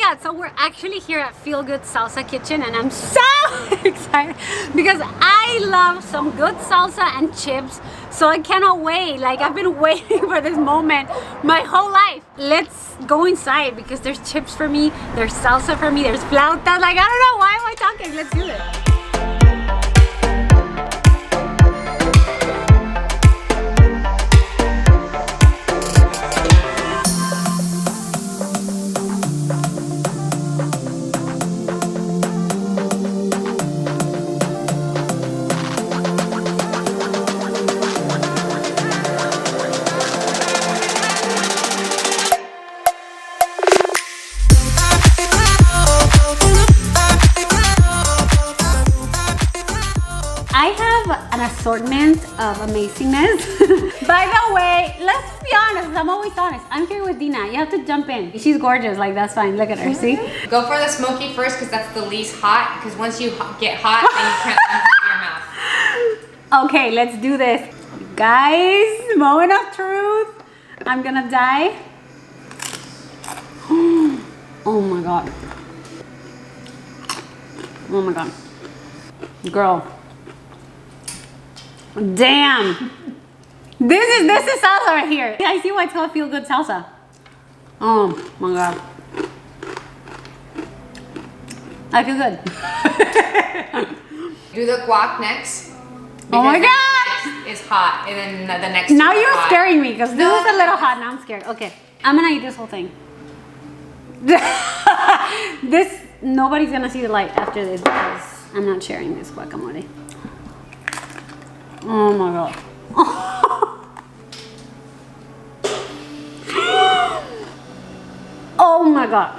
God, so we're actually here at Feel Good Salsa Kitchen and I'm so excited because I love some good salsa and chips, so I cannot wait. Like, I've been waiting for this moment my whole life. Let's go inside because there's chips for me, there's salsa for me, there's flautas. Like, I don't know, why am I talking? Let's do it. Assortment of amazingness. By the way, let's be honest, I'm always honest. I'm here with Dina. You have to jump in. She's gorgeous, like that's fine. Look at her, see? Go for the smoky first because that's the least hot, because once you get hot, then you can't your mouth. Okay, let's do this. Guys, moment of truth. I'm gonna die. Oh my God. Oh my God. Girl. Damn, this is salsa right here. I see why it's called Feel Good Salsa. Oh my God, I feel good. Do the guac next. Oh my God, it's hot, and then the next. Now you're scaring me because this is a little hot. Now I'm scared. Okay, I'm gonna eat this whole thing. Nobody's gonna see the light after this because I'm not sharing this guacamole. Oh my God. Oh my God.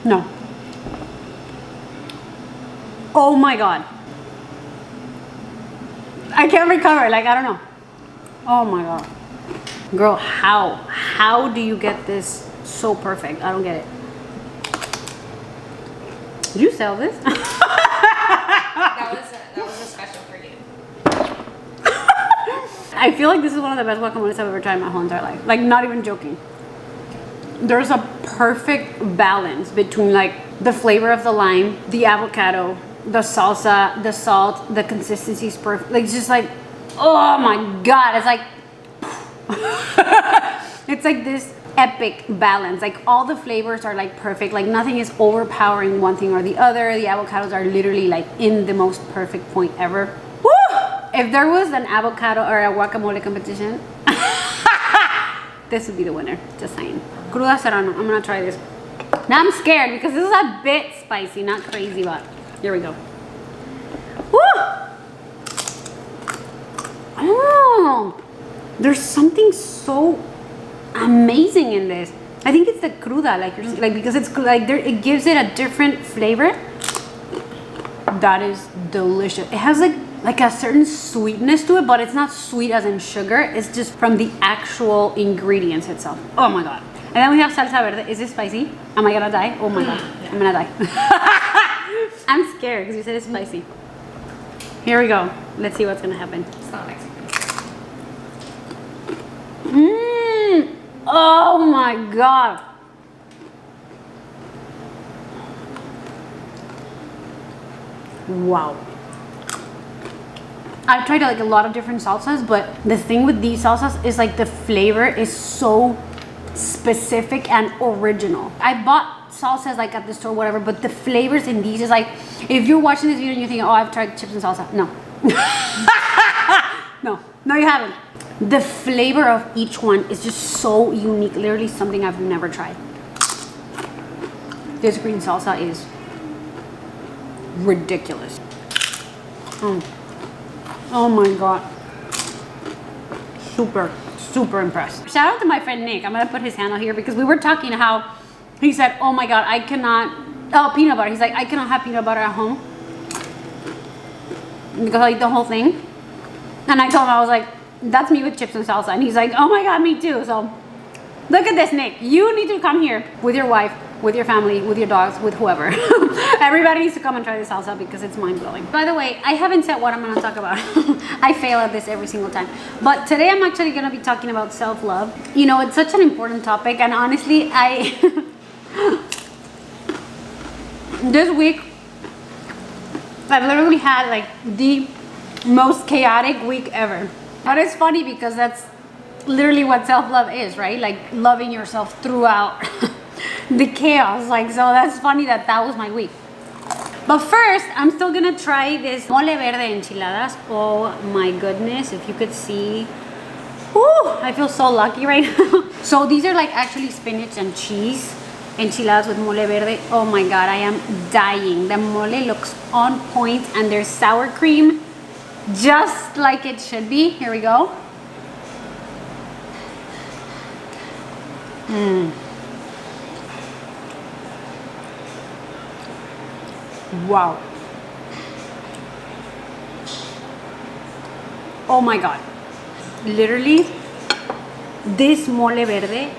No. Oh my God. I can't recover, like, I don't know. Oh my God. Girl, how do you get this so perfect? I don't get it. Did you sell this? that was a special for you. I feel like this is one of the best guacamoles I've ever tried in my whole entire life. Like, not even joking. There's a perfect balance between like the flavor of the lime, the avocado, the salsa, the salt, the consistency is perfect. Like, it's just like, oh my God. It's like, it's like this epic balance. Like, all the flavors are like perfect. Like, nothing is overpowering one thing or the other. The avocados are literally like in the most perfect point ever. Woo! If there was an avocado or a guacamole competition, this would be the winner. Just saying. Cruda serrano. I'm gonna try this. Now I'm scared because this is a bit spicy, not crazy, but here we go. Woo! Oh, there's something so amazing in this. I think it's the cruda, like because it's like there, it gives it a different flavor. That is delicious. It has like a certain sweetness to it, but it's not sweet as in sugar. It's just from the actual ingredients itself. Oh my God. And then we have salsa verde. Is this spicy? Am I gonna die? Oh my God, yeah. I'm gonna die. I'm scared because you said it's spicy. Here we go. Let's see what's gonna happen. It's not Mexican. Oh my God. Wow. I've tried like a lot of different salsas, but the thing with these salsas is like the flavor is so specific and original. I bought salsas like at the store, whatever, but the flavors in these is like, if you're watching this video and you're thinking, oh, I've tried chips and salsa. No. No, you haven't. The flavor of each one is just so unique. Literally something I've never tried. This green salsa is ridiculous. Oh my God. Super impressed. Shout out to my friend Nick. I'm gonna put his handle here because we were talking how he said, oh my God, I cannot, oh, peanut butter. He's like, I cannot have peanut butter at home because I eat the whole thing. And I told him, I was like, that's me with chips and salsa. And he's like, oh my God, me too. So look at this, Nick. You need to come here with your wife with your family, with your dogs, with whoever. Everybody needs to come and try this salsa because it's mind-blowing. By the way, I haven't said what I'm gonna talk about. I fail at this every single time. But today I'm actually gonna be talking about self-love. You know, it's such an important topic, and honestly, this week, I've literally had like the most chaotic week ever. But it's funny because that's literally what self-love is, right? Like loving yourself throughout the chaos. Like, so that's funny that was my week. But first, I'm still gonna try this mole verde enchiladas. Oh my goodness, if you could see. Ooh, I feel so lucky right now. So these are like actually spinach and cheese enchiladas with mole verde. Oh my God, I am dying. The mole looks on point and there's sour cream just like it should be. Here we go. Wow. Oh my God. Literally, this mole verde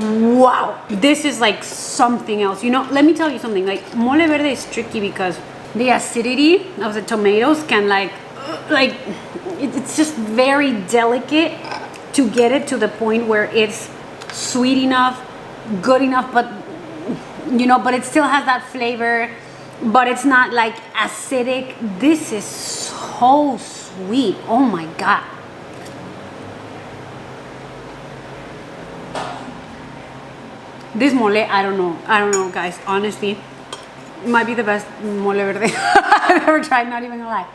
wow, this is like something else. You know, let me tell you something. Like mole verde is tricky because the acidity of the tomatoes can it's just very delicate to get it to the point where it's sweet enough, good enough, but you know, but it still has that flavor, but it's not like acidic. This is so sweet. Oh my God. This mole, I don't know, guys. Honestly, it might be the best mole verde I've ever tried, not even gonna lie.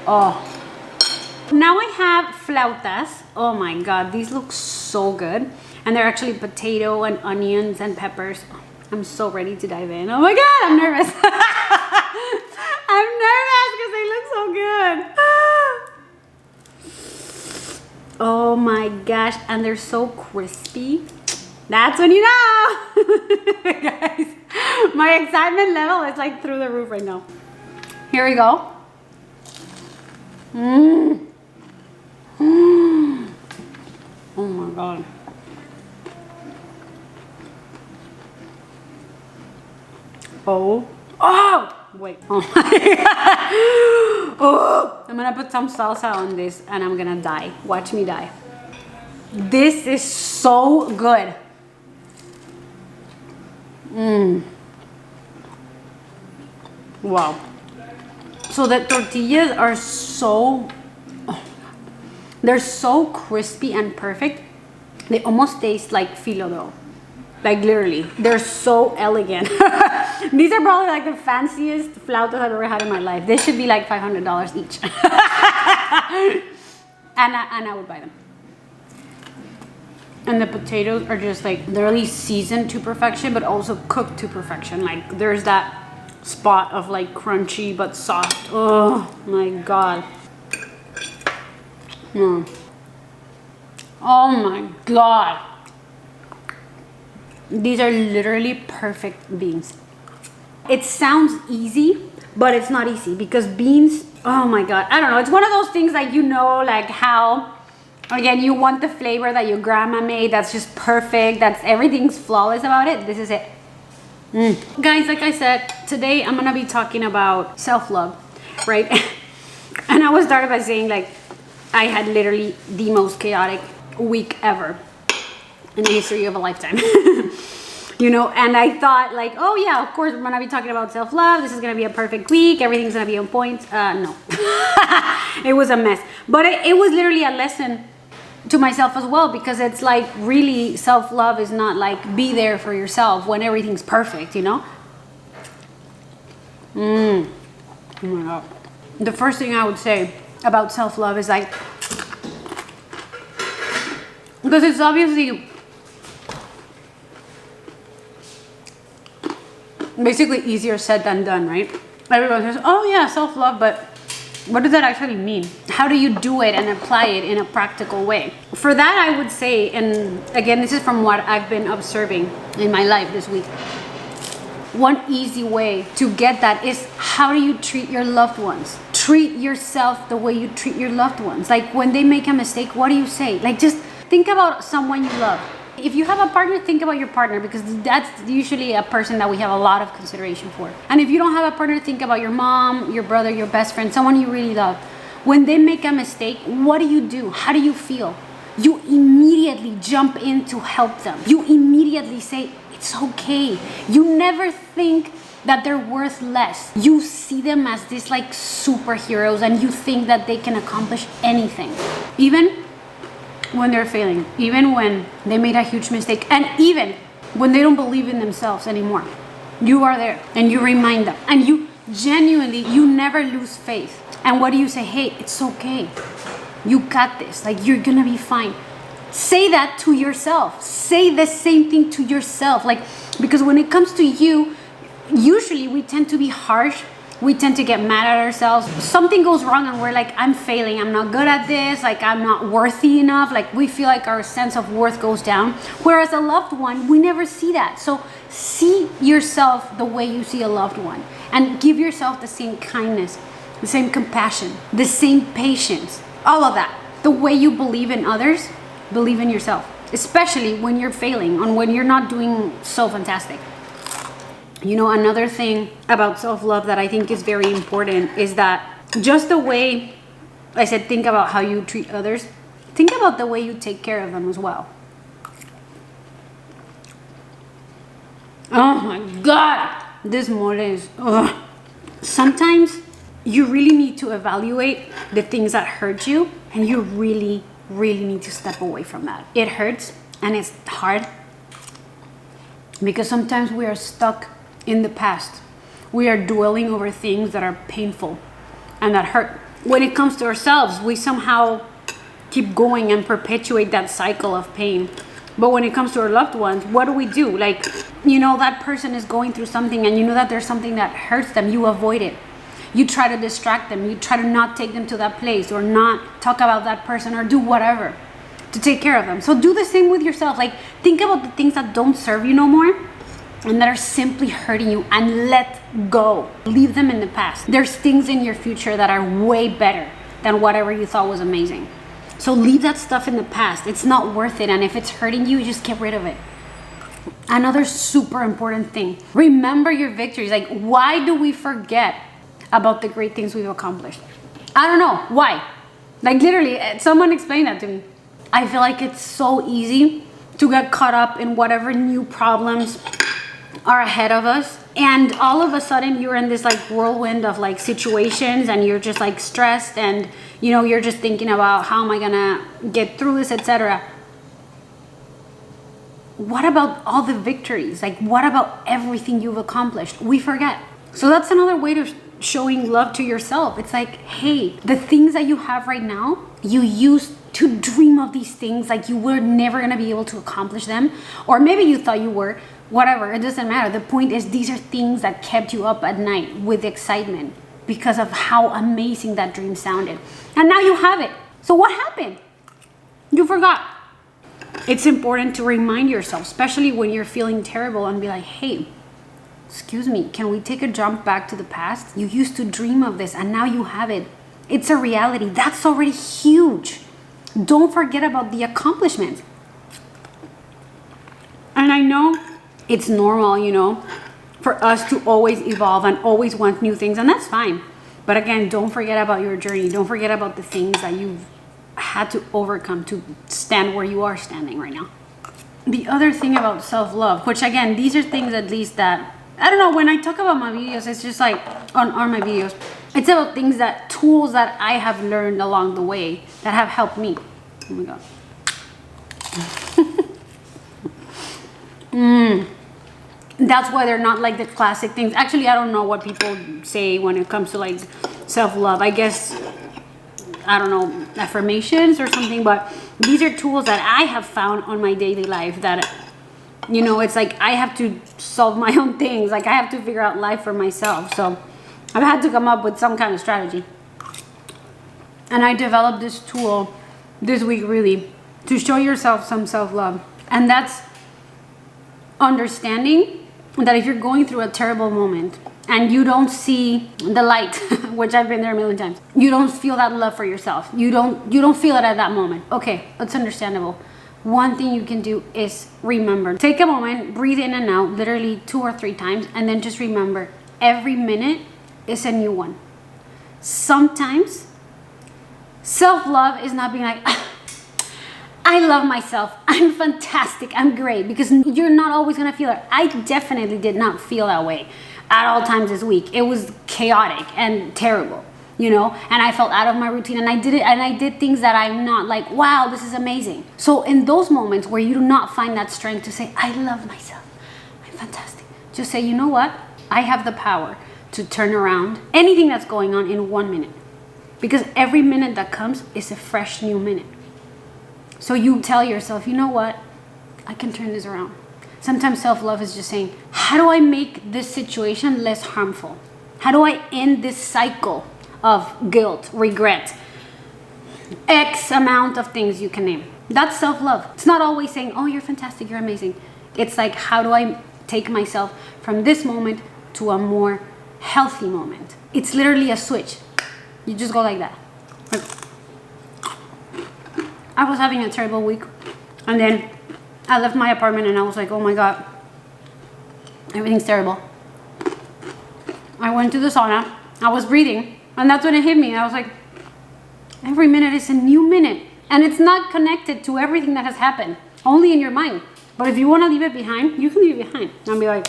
Oh. Now I have flautas. Oh my God, these look so good. And they're actually potato and onions and peppers. I'm so ready to dive in. Oh my God, I'm nervous. I'm nervous because they look so good. Oh my gosh, and they're so crispy. That's when you know. Guys, my excitement level is like through the roof right now. Here we go. Oh my God. Oh, wait. Oh my God. Oh, I'm gonna put some salsa on this and I'm gonna die. Watch me die. This is so good. Wow. So the tortillas are they're so crispy and perfect. They almost taste like filo dough. Like literally, they're so elegant. These are probably like the fanciest flautas I've ever had in my life. They should be like $500 each. and I would buy them. And the potatoes are just like, they're really seasoned to perfection, but also cooked to perfection. Like there's that spot of like crunchy but soft. Oh my God. Oh my God. These are literally perfect beans. It sounds easy, but it's not easy because beans, oh my God. I don't know. It's one of those things that you know, like how, again, you want the flavor that your grandma made that's just perfect, that's everything's flawless about it. This is it. Guys, like I said, today I'm gonna be talking about self-love, right? And I was started by saying like I had literally the most chaotic week ever in the history of a lifetime. You know, and I thought like, oh yeah, of course we're gonna be talking about self-love. This is gonna be a perfect week. Everything's gonna be on point. No, it was a mess. But it was literally a lesson to myself as well, because it's like really self-love is not like be there for yourself when everything's perfect, you know? Oh my God. The first thing I would say about self-love is like, because it's obviously basically easier said than done, right? Everyone says, oh yeah, self-love, but what does that actually mean? How do you do it and apply it in a practical way? For that, I would say, and again, this is from what I've been observing in my life this week. One easy way to get that is, how do you treat your loved ones? Treat yourself the way you treat your loved ones. Like when they make a mistake, what do you say? Like just think about someone you love. If you have a partner, think about your partner, because that's usually a person that we have a lot of consideration for. And if you don't have a partner, think about your mom, your brother, your best friend, someone you really love. When they make a mistake, what do? How do you feel? You immediately jump in to help them. You immediately say, it's okay. You never think that they're worth less. You see them as these like superheroes, and you think that they can accomplish anything. Even when they're failing, even when they made a huge mistake, and even when they don't believe in themselves anymore, you are there and you remind them, and you genuinely, you never lose faith. And what do you say? Hey, it's okay. You got this. Like, you're gonna be fine. Say that to yourself. Say the same thing to yourself. Like, because when it comes to you, usually we tend to be harsh. We tend to get mad at ourselves. Something goes wrong and we're like, I'm failing. I'm not good at this. Like, I'm not worthy enough. Like, we feel like our sense of worth goes down. Whereas a loved one, we never see that. So see yourself the way you see a loved one, and give yourself the same kindness, the same compassion, the same patience, all of that. The way you believe in others, believe in yourself, especially when you're failing and when you're not doing so fantastic. You know, another thing about self-love that I think is very important is that just the way I said, think about how you treat others, think about the way you take care of them as well. Oh my God, this mole is, ugh. Sometimes you really need to evaluate the things that hurt you, and you really need to step away from that. It hurts and it's hard because sometimes we are stuck in the past. We are dwelling over things that are painful and that hurt. When it comes to ourselves, we somehow keep going and perpetuate that cycle of pain. But when it comes to our loved ones, what do? Like, you know, that person is going through something and you know that there's something that hurts them. You avoid it. You try to distract them. You try to not take them to that place, or not talk about that person, or do whatever to take care of them. So do the same with yourself. Like, think about the things that don't serve you no more and that are simply hurting you, and let go. Leave them in the past. There's things in your future that are way better than whatever you thought was amazing. So leave that stuff in the past. It's not worth it. And if it's hurting you, just get rid of it. Another super important thing, remember your victories. Like, why do we forget about the great things we've accomplished? I don't know why. Like, literally, someone explained that to me. I feel like it's so easy to get caught up in whatever new problems are ahead of us, and all of a sudden you're in this like whirlwind of like situations, and you're just like stressed, and you know, you're just thinking about how am I gonna get through this, etc. What about all the victories? Like, what about everything you've accomplished? We forget. So that's another way of showing love to yourself. It's like, hey, the things that you have right now, you used to dream of these things, like you were never gonna be able to accomplish them, or maybe you thought you were. Whatever, it doesn't matter. The point is, these are things that kept you up at night with excitement because of how amazing that dream sounded. And now you have it. So what happened? You forgot. It's important to remind yourself, especially when you're feeling terrible, and be like, hey, excuse me, can we take a jump back to the past? You used to dream of this and now you have it. It's a reality. That's already huge. Don't forget about the accomplishments. And I know it's normal, you know, for us to always evolve and always want new things, and that's fine. But again, don't forget about your journey. Don't forget about the things that you've had to overcome to stand where you are standing right now. The other thing about self-love, which again, these are things at least that, I don't know, when I talk about my videos, it's just like on my videos, it's about things that, tools that I have learned along the way that have helped me. Oh my God. That's why they're not like the classic things. Actually, I don't know what people say when it comes to like self-love. I guess, I don't know, affirmations or something, but these are tools that I have found on my daily life that, you know, it's like I have to solve my own things. Like, I have to figure out life for myself. So I've had to come up with some kind of strategy. And I developed this tool this week, really, to show yourself some self-love. And that's understanding that if you're going through a terrible moment and you don't see the light, which I've been there a million times, you don't feel that love for yourself. You don't feel it at that moment. Okay, that's understandable. One thing you can do is remember. Take a moment, breathe in and out, literally 2 or 3 times, and then just remember, every minute is a new one. Sometimes self-love is not being like, I love myself, I'm fantastic, I'm great, because you're not always gonna feel it. I definitely did not feel that way at all times this week. It was chaotic and terrible, you know, and I felt out of my routine, and I did things that I'm not like, wow, this is amazing. So in those moments where you do not find that strength to say, I love myself, I'm fantastic, just say, you know what? I have the power to turn around anything that's going on in 1 minute, because every minute that comes is a fresh new minute. So you tell yourself, you know what? I can turn this around. Sometimes self-love is just saying, how do I make this situation less harmful? How do I end this cycle of guilt, regret, X amount of things you can name? That's self-love. It's not always saying, oh, you're fantastic, you're amazing. It's like, how do I take myself from this moment to a more healthy moment? It's literally a switch. You just go like that. I was having a terrible week, and then I left my apartment and I was like, oh my God, everything's terrible. I went to the sauna, I was breathing, and that's when it hit me. I was like, every minute is a new minute, and it's not connected to everything that has happened, only in your mind. But if you want to leave it behind, you can leave it behind and be like,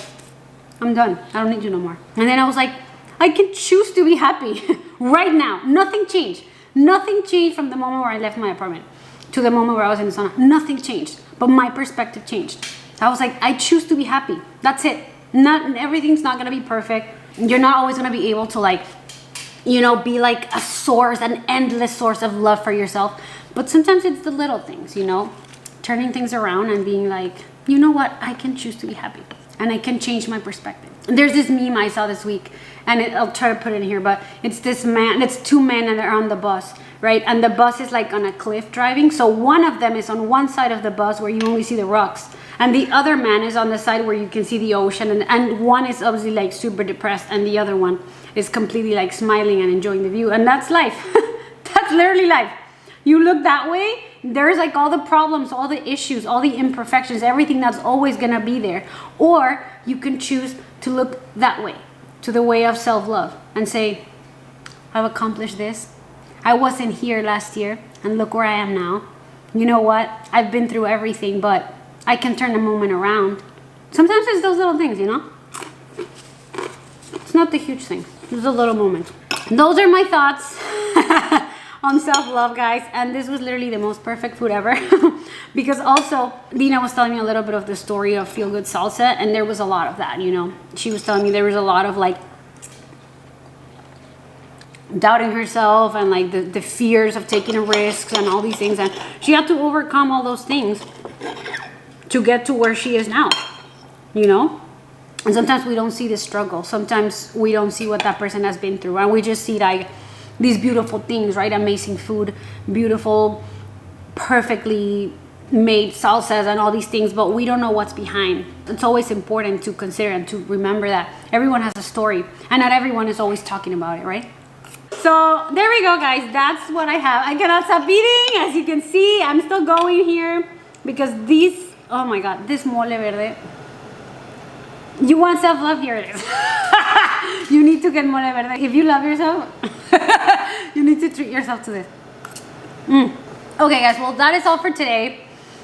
I'm done, I don't need you no more. And then I was like, I can choose to be happy right now. Nothing changed. Nothing changed from the moment where I left my apartment to the moment where I was in the sauna. Nothing changed, but my perspective changed. I was like, I choose to be happy. That's it. Not everything's not gonna be perfect. You're not always gonna be able to, like, you know, be like a source, an endless source of love for yourself. But sometimes it's the little things, you know, turning things around and being like, you know what, I can choose to be happy, and I can change my perspective. There's this meme I saw this week, and I'll try to put it in here, but it's this man, it's 2 men, and they're on the bus, right? And the bus is like on a cliff driving. So one of them is on one side of the bus where you only see the rocks, and the other man is on the side where you can see the ocean, and one is obviously like super depressed, and the other one is completely like smiling and enjoying the view. And that's life. That's literally life. You look that way, there's like all the problems, all the issues, all the imperfections, everything that's always gonna be there. Or you can choose to look that way, to the way of self-love, and say, I've accomplished this. I wasn't here last year, and look where I am now. You know what? I've been through everything, but I can turn a moment around. Sometimes it's those little things, you know? It's not the huge thing. It's the little moment. Those are my thoughts on self-love, guys. And this was literally the most perfect food ever. Because also, Dina was telling me a little bit of the story of Feel Good Salsa, and there was a lot of that, you know? She was telling me there was a lot of, like, doubting herself, and like the fears of taking risks and all these things, and she had to overcome all those things to get to where she is now, you know? And sometimes we don't see the struggle. Sometimes we don't see what that person has been through, and we just see like these beautiful things, right? Amazing food, beautiful, perfectly made salsas and all these things, but we don't know what's behind. It's always important to consider and to remember that everyone has a story, and not everyone is always talking about it, right? So there we go, guys. That's what I have. I cannot stop eating. As you can see, I'm still going here because these, oh my God, this mole verde. You want self-love? Here it is. You need to get mole verde. If you love yourself, you need to treat yourself to this. Okay, guys. Well, that is all for today.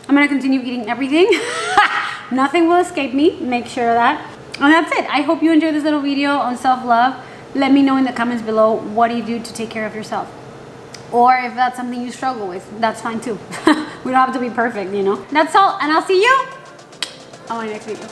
I'm going to continue eating everything. Nothing will escape me. Make sure of that. And that's it. I hope you enjoyed this little video on self-love. Let me know in the comments below, what do you do to take care of yourself? Or if that's something you struggle with, that's fine too. We don't have to be perfect, you know? That's all, and I'll see you on my next video.